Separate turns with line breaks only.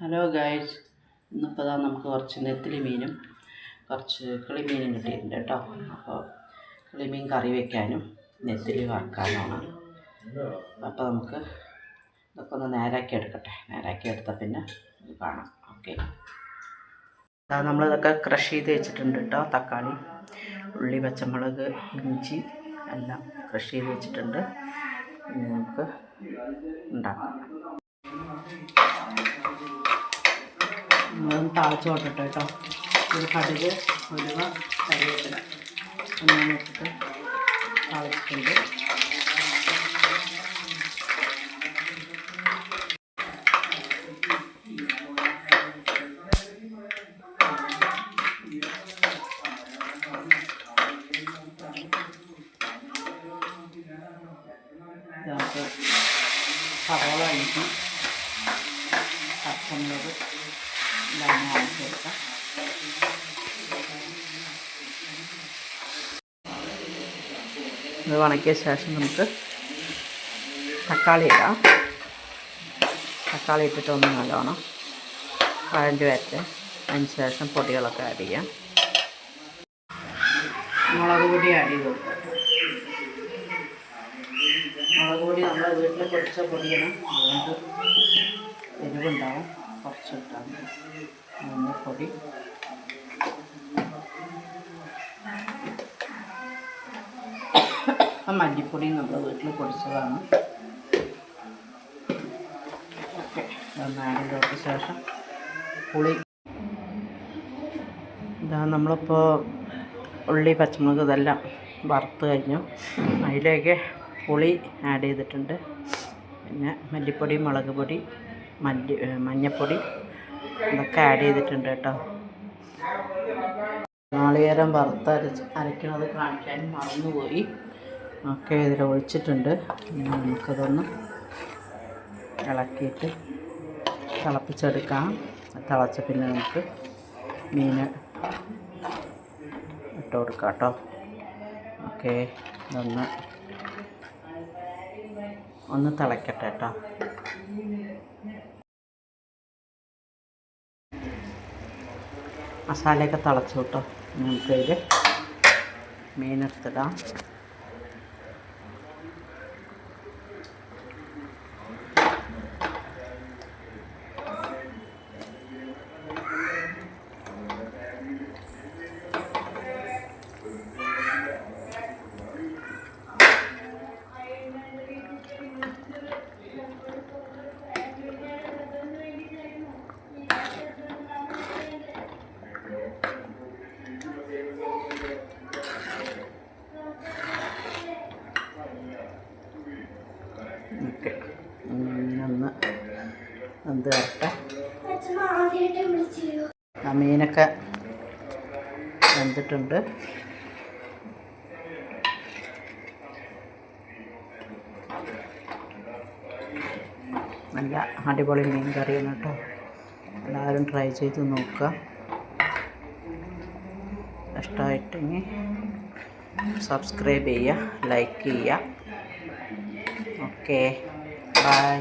Hello guys, ഇന്നിപ്പോൾ നമുക്ക് കുറച്ച് നെത്തിലി മീനും കുറച്ച് കിളിമീനും കിട്ടിയിട്ടുണ്ട് കേട്ടോ. അപ്പോൾ കിളിമീൻ കറി വയ്ക്കാനും നെത്തിലി വറുക്കാനുമാണ്. അപ്പോൾ നമുക്ക് ഇതൊക്കെ ഒന്ന് നേരാക്കി എടുക്കട്ടെ. നേരാക്കി എടുത്താൽ പിന്നെ കാണാം. ഓക്കെ, നമ്മളിതൊക്കെ ക്രഷ് ചെയ്ത് വെച്ചിട്ടുണ്ട് കേട്ടോ. തക്കാളി, ഉള്ളി, പച്ചമുളക്, ഇഞ്ചി എല്ലാം ക്രഷ് ചെയ്ത് വെച്ചിട്ടുണ്ട്. ഇനി നമുക്ക് ഉണ്ടാക്കാം. താളിച്ച് കൊണ്ടിട്ട് കേട്ടോ. ഒരു കടുക്, ഉലുവ, കറിവേപ്പില എല്ലാം വെച്ചിട്ട് താളിച്ചിട്ടുണ്ട്. ഇതിനകത്ത് സവാള, ഇഞ്ചി, പച്ചമുളക് എല്ലാം ആവശ്യം എടുക്കാം. ഇത് വണക്കിയ ശേഷം നമുക്ക് തക്കാളി ഇടാം. തക്കാളി ഇട്ടിട്ട് ഒന്ന് നല്ലോണം വഴണ്ടി വരട്ടെ. അതിന് ശേഷം പൊടികളൊക്കെ ആഡ് ചെയ്യാം. മുളക് പൊടി ആഡ് ചെയ്ത് കൊടുക്കാം. മുളക് പൊടി നമ്മുടെ വീട്ടിൽ പൊടിച്ച പൊടിയാണ്, അതുകൊണ്ട് എരിവുണ്ടാവും. കുറച്ചിട്ടാൽ മഞ്ഞൾപ്പൊടി, മല്ലിപ്പൊടി നമ്മൾ വീട്ടിൽ പൊടിച്ചതാണ്. ഓക്കെ, ഒന്ന് ആഡ് ചെയ്തതിന് ശേഷം പുളി. ഇതാ നമ്മളിപ്പോൾ ഉള്ളി, പച്ചമുളക് ഇതെല്ലാം വറുത്ത് കഴിഞ്ഞു. അതിലേക്ക് പുളി ആഡ് ചെയ്തിട്ടുണ്ട്. പിന്നെ മല്ലിപ്പൊടി, മുളക് പൊടി, മഞ്ഞൾപ്പൊടി ഇതൊക്കെ ആഡ് ചെയ്തിട്ടുണ്ട് കേട്ടോ. നാളികേരം അരയ്ക്കുന്നത് കാണിക്കാൻ മറന്നുപോയി. ഒക്കെ ഇതിൽ ഒഴിച്ചിട്ടുണ്ട്. നമുക്കതൊന്ന് ഇളക്കിയിട്ട് തിളപ്പിച്ചെടുക്കാം. തിളച്ച പിന്നെ നമുക്ക് മീൻ ഇട്ട് കൊടുക്കാം കേട്ടോ. ഓക്കെ, ഒന്ന് തിളക്കട്ടെ കേട്ടോ. മസാലയൊക്കെ തിളച്ചു കേട്ടോ. നമുക്കതിൽ മീനെടുത്തിടാം. ഓക്കെ, ഒന്ന് എന്ത് വരട്ടെ. ആ മീനൊക്കെ വെന്തിട്ടുണ്ട്. നല്ല അടിപൊളി മീൻ കറിയാണ് കേട്ടോ. എല്ലാവരും ട്രൈ ചെയ്ത് നോക്കുക. ഇഷ്ടമായിട്ടെങ്കിൽ സബ്സ്ക്രൈബ് ചെയ്യുക, ലൈക്ക് ചെയ്യുക. Okay, by.